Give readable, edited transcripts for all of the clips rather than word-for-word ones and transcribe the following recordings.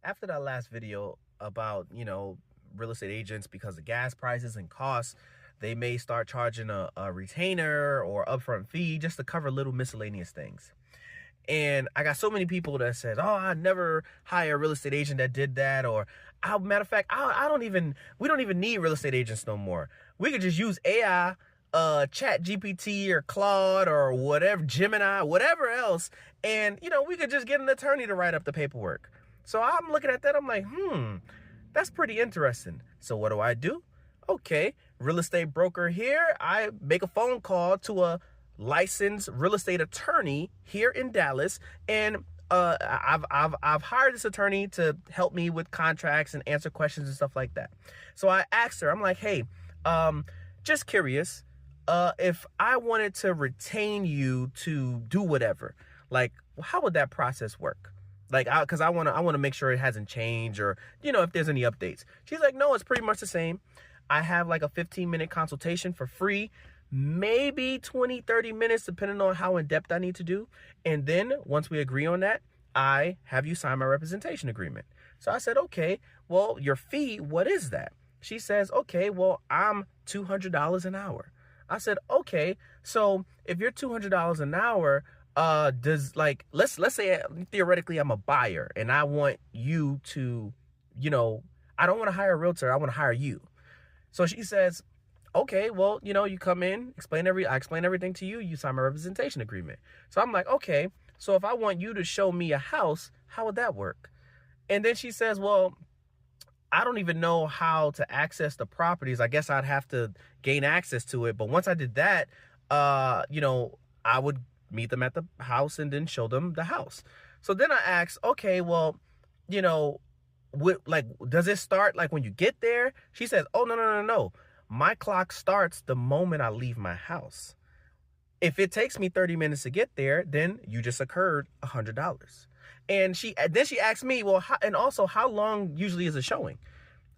After that last video about, real estate agents, because of gas prices and costs, they may start charging a retainer or upfront fee just to cover little miscellaneous things. And I got so many people that said, oh, I never hire a real estate agent that did that. Or, matter of fact, we don't even need real estate agents no more. We could just use AI, Chat GPT or Claude or whatever, Gemini, whatever else. And, we could just get an attorney to write up the paperwork. So I'm looking at that. I'm like, that's pretty interesting. So what do? Okay, real estate broker here. I make a phone call to a licensed real estate attorney here in Dallas, and I've hired this attorney to help me with contracts and answer questions and stuff like that. So I asked her, I'm like, hey, just curious, if I wanted to retain you to do whatever, like, how would that process work? Like, because I want to make sure it hasn't changed, or if there's any updates. She's like, no, it's pretty much the same. I have like a 15-minute consultation for free, maybe 20-30 minutes depending on how in depth I need to do. And then once we agree on that, I have you sign my representation agreement. So I said, okay, well, your fee, what is that? She says, okay, well, I'm $200 an hour. I said, okay, so if you're $200 an hour, does, like, let's say theoretically I'm a buyer and I want you to, I don't want to hire a realtor, I want to hire you. So she says, okay, well, you come in, I explain everything to you, you sign my representation agreement. So I'm like, okay, so if I want you to show me a house, how would that work? And then she says, well, I don't even know how to access the properties. I guess I'd have to gain access to it. But once I did that, I would meet them at the house and then show them the house. So then I asked, okay, well, does it start like when you get there? She says, oh, no. My clock starts the moment I leave my house. If it takes me 30 minutes to get there, then you just incurred $100. And then she asked me, well, how long usually is a showing?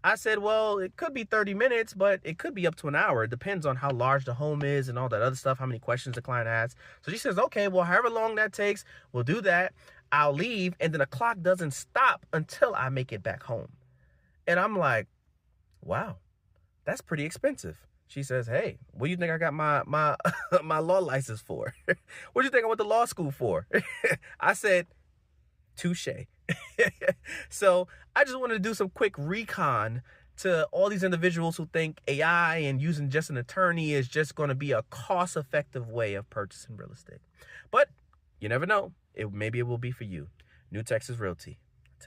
I said, well, it could be 30 minutes, but it could be up to an hour. It depends on how large the home is and all that other stuff, how many questions the client has. So she says, okay, well, however long that takes, we'll do that. I'll leave, and then the clock doesn't stop until I make it back home. And I'm like, wow, that's pretty expensive. She says, hey, what do you think I got my my law license for? What do you think I went to law school for? I said, touche. So I just wanted to do some quick recon to all these individuals who think AI and using just an attorney is just going to be a cost-effective way of purchasing real estate. But you never know. Maybe it will be for you. New Texas Realty.